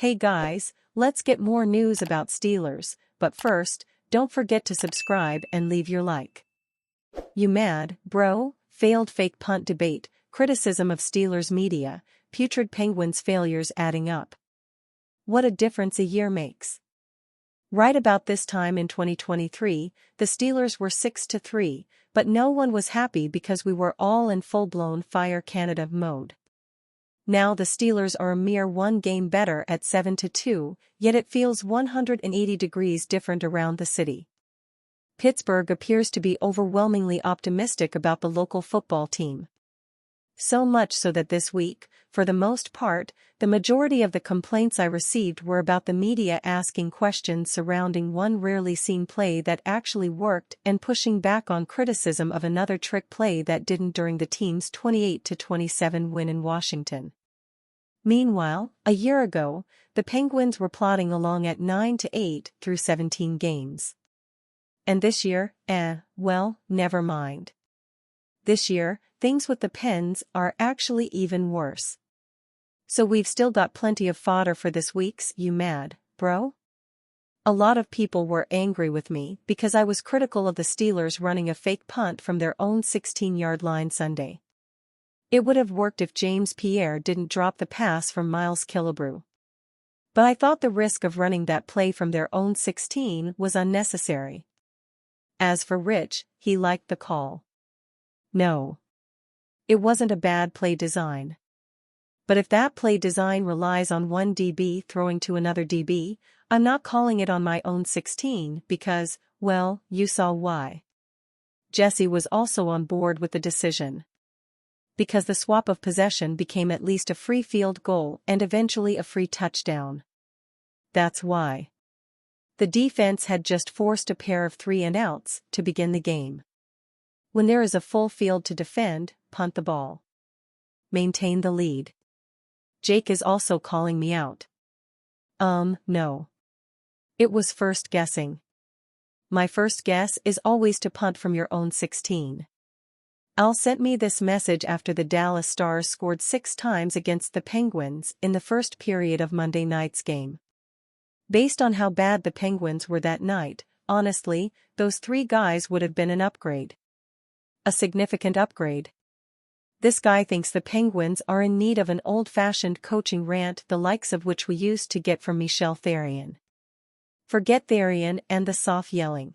Hey guys, let's get more news about Steelers, but first, don't forget to subscribe and leave your like. You mad, bro? Failed fake punt debate, criticism of Steelers media, putrid Penguins failures adding up. What a difference a year makes. Right about this time in 2023, the Steelers were 6-3, but no one was happy because we were all in full-blown Fire Canada mode. Now the Steelers are a mere one game better at 7-2, yet it feels 180 degrees different around the city. Pittsburgh appears to be overwhelmingly optimistic about the local football team. So much so that this week, for the most part, the majority of the complaints I received were about the media asking questions surrounding one rarely seen play that actually worked and pushing back on criticism of another trick play that didn't during the team's 28-27 win in Washington. Meanwhile, a year ago, the Penguins were plodding along at 9-8 through 17 games. And this year, well, never mind. This year, things with the Pens are actually even worse. So we've still got plenty of fodder for this week's You Mad, Bro? A lot of people were angry with me because I was critical of the Steelers running a fake punt from their own 16-yard line Sunday. It would have worked if James Pierre didn't drop the pass from Miles Killebrew. But I thought the risk of running that play from their own 16 was unnecessary. As for Rich, he liked the call. No. It wasn't a bad play design. But if that play design relies on one DB throwing to another DB, I'm not calling it on my own 16 because, well, you saw why. Jesse was also on board with the decision. Because the swap of possession became at least a free field goal and eventually a free touchdown. That's why. The defense had just forced a pair of 3-and-outs to begin the game. When there is a full field to defend, punt the ball. Maintain the lead. Jake is also calling me out. No. It was first guessing. My first guess is always to punt from your own 16. Al sent me this message after the Dallas Stars scored 6 times against the Penguins in the first period of Monday night's game. Based on how bad the Penguins were that night, honestly, those 3 guys would have been an upgrade. A significant upgrade. This guy thinks the Penguins are in need of an old-fashioned coaching rant the likes of which we used to get from Michel Therrien. Forget Therrien and the soft yelling.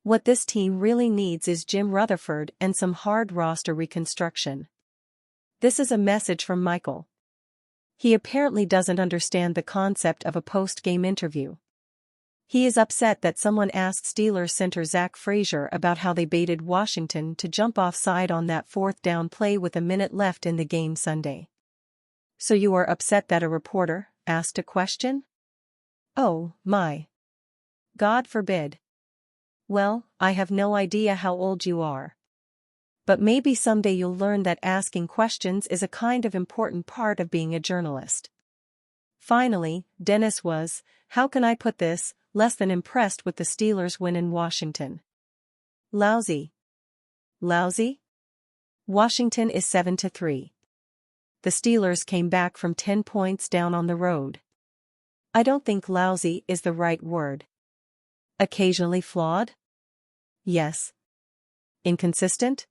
What this team really needs is Jim Rutherford and some hard roster reconstruction. This is a message from Michael. He apparently doesn't understand the concept of a post-game interview. He is upset that someone asked Steelers center Zach Frazier about how they baited Washington to jump offside on that 4th down play with a minute left in the game Sunday. So you are upset that a reporter asked a question? Oh, my. God forbid. Well, I have no idea how old you are. But maybe someday you'll learn that asking questions is a kind of important part of being a journalist. Finally, Dennis was, how can I put this, less than impressed with the Steelers' win in Washington. Lousy. Lousy? Washington is 7-3. The Steelers came back from 10 points down on the road. I don't think lousy is the right word. Occasionally flawed? Yes. Inconsistent?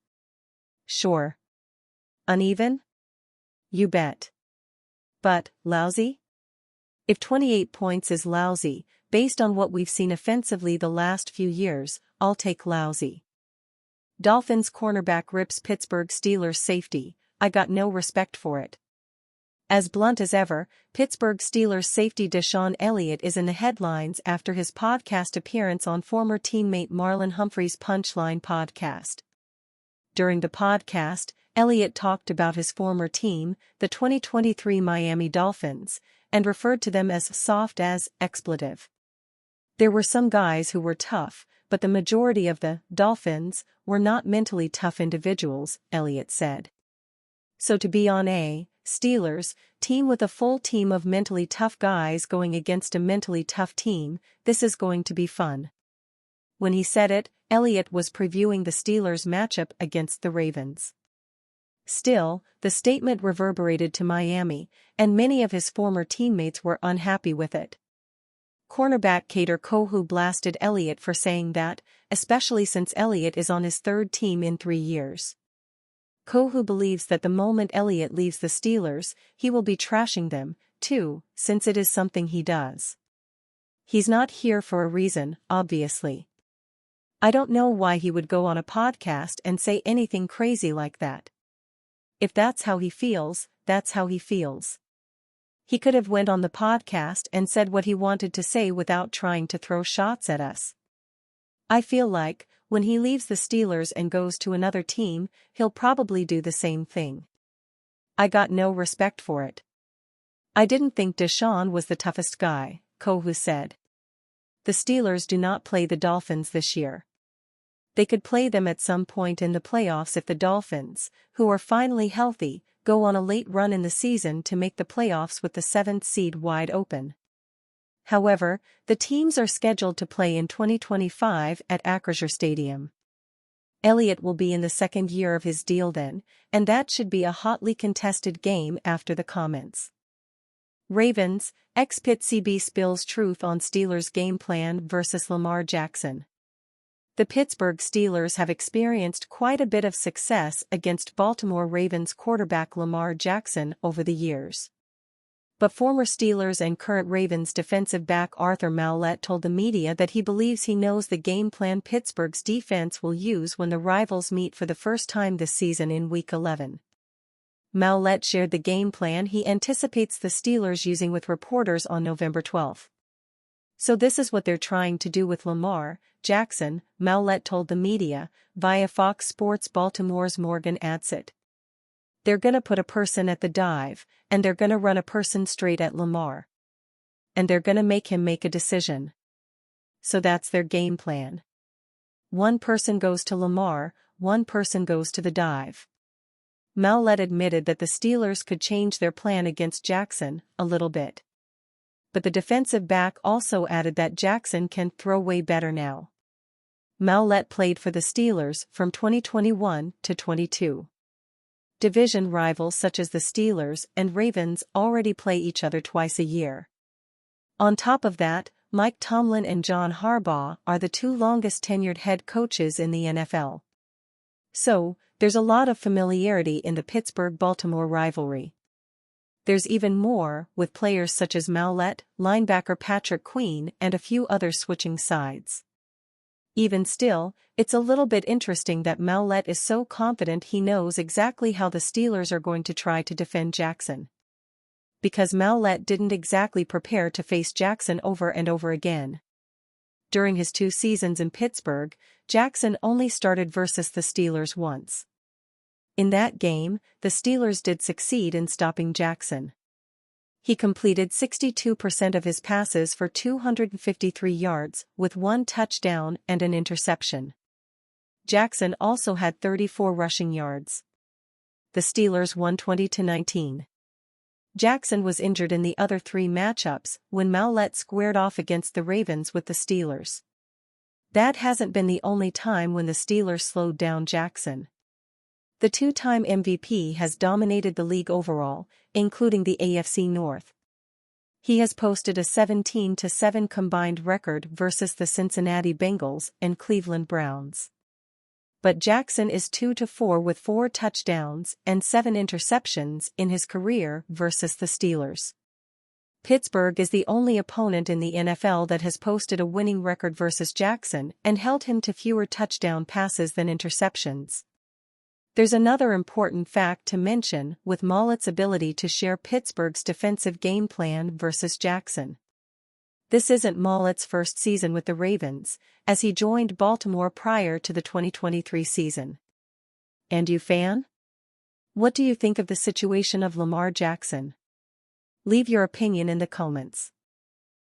Sure. Uneven? You bet. But, lousy? If 28 points is lousy, based on what we've seen offensively the last few years, I'll take lousy. Dolphins cornerback rips Pittsburgh Steelers safety, I got no respect for it. As blunt as ever, Pittsburgh Steelers safety Deshaun Elliott is in the headlines after his podcast appearance on former teammate Marlon Humphrey's Punchline podcast. During the podcast, Elliott talked about his former team, the 2023 Miami Dolphins, and referred to them as soft as expletive. There were some guys who were tough, but the majority of the Dolphins were not mentally tough individuals, Elliott said. So to be on a Steelers team with a full team of mentally tough guys going against a mentally tough team, this is going to be fun. When he said it, Elliott was previewing the Steelers' matchup against the Ravens. Still, the statement reverberated to Miami, and many of his former teammates were unhappy with it. Cornerback Kader Kohou blasted Elliott for saying that, especially since Elliott is on his third team in 3 years. Kohou believes that the moment Elliott leaves the Steelers, he will be trashing them, too, since it is something he does. He's not here for a reason, obviously. I don't know why he would go on a podcast and say anything crazy like that. If that's how he feels, that's how he feels. He could have went on the podcast and said what he wanted to say without trying to throw shots at us. I feel like, when he leaves the Steelers and goes to another team, he'll probably do the same thing. I got no respect for it. I didn't think Deshaun was the toughest guy, Kohou said. The Steelers do not play the Dolphins this year. They could play them at some point in the playoffs if the Dolphins, who are finally healthy, go on a late run in the season to make the playoffs with the 7th seed wide open. However, the teams are scheduled to play in 2025 at Acrisure Stadium. Elliott will be in the second year of his deal then, and that should be a hotly contested game after the comments. Ravens, ex-Pitt CB spills truth on Steelers' game plan versus Lamar Jackson. The Pittsburgh Steelers have experienced quite a bit of success against Baltimore Ravens quarterback Lamar Jackson over the years. But former Steelers and current Ravens defensive back Arthur Maulet told the media that he believes he knows the game plan Pittsburgh's defense will use when the rivals meet for the first time this season in Week 11. Maulet shared the game plan he anticipates the Steelers using with reporters on November 12. So this is what they're trying to do with Lamar Jackson, Maulet told the media, via Fox Sports Baltimore's Morgan Adsit. They're gonna put a person at the dive, and they're gonna run a person straight at Lamar. And they're gonna make him make a decision. So that's their game plan. One person goes to Lamar, one person goes to the dive. Maulet admitted that the Steelers could change their plan against Jackson a little bit. But the defensive back also added that Jackson can throw way better now. Maulet played for the Steelers from 2021 to 22. Division rivals such as the Steelers and Ravens already play each other twice a year. On top of that, Mike Tomlin and John Harbaugh are the 2 longest-tenured head coaches in the NFL. So, there's a lot of familiarity in the Pittsburgh-Baltimore rivalry. There's even more, with players such as Maulet, linebacker Patrick Queen and a few others switching sides. Even still, it's a little bit interesting that Maulet is so confident he knows exactly how the Steelers are going to try to defend Jackson. Because Maulet didn't exactly prepare to face Jackson over and over again. During his 2 seasons in Pittsburgh, Jackson only started versus the Steelers once. In that game, the Steelers did succeed in stopping Jackson. He completed 62% of his passes for 253 yards, with 1 touchdown and an interception. Jackson also had 34 rushing yards. The Steelers won 20-19. Jackson was injured in the other 3 matchups when Maulet squared off against the Ravens with the Steelers. That hasn't been the only time when the Steelers slowed down Jackson. The 2-time MVP has dominated the league overall, including the AFC North. He has posted a 17-7 combined record versus the Cincinnati Bengals and Cleveland Browns. But Jackson is 2-4 with 4 touchdowns and 7 interceptions in his career versus the Steelers. Pittsburgh is the only opponent in the NFL that has posted a winning record versus Jackson and held him to fewer touchdown passes than interceptions. There's another important fact to mention with Maulet's ability to share Pittsburgh's defensive game plan versus Jackson. This isn't Maulet's first season with the Ravens, as he joined Baltimore prior to the 2023 season. And you fan? What do you think of the situation of Lamar Jackson? Leave your opinion in the comments.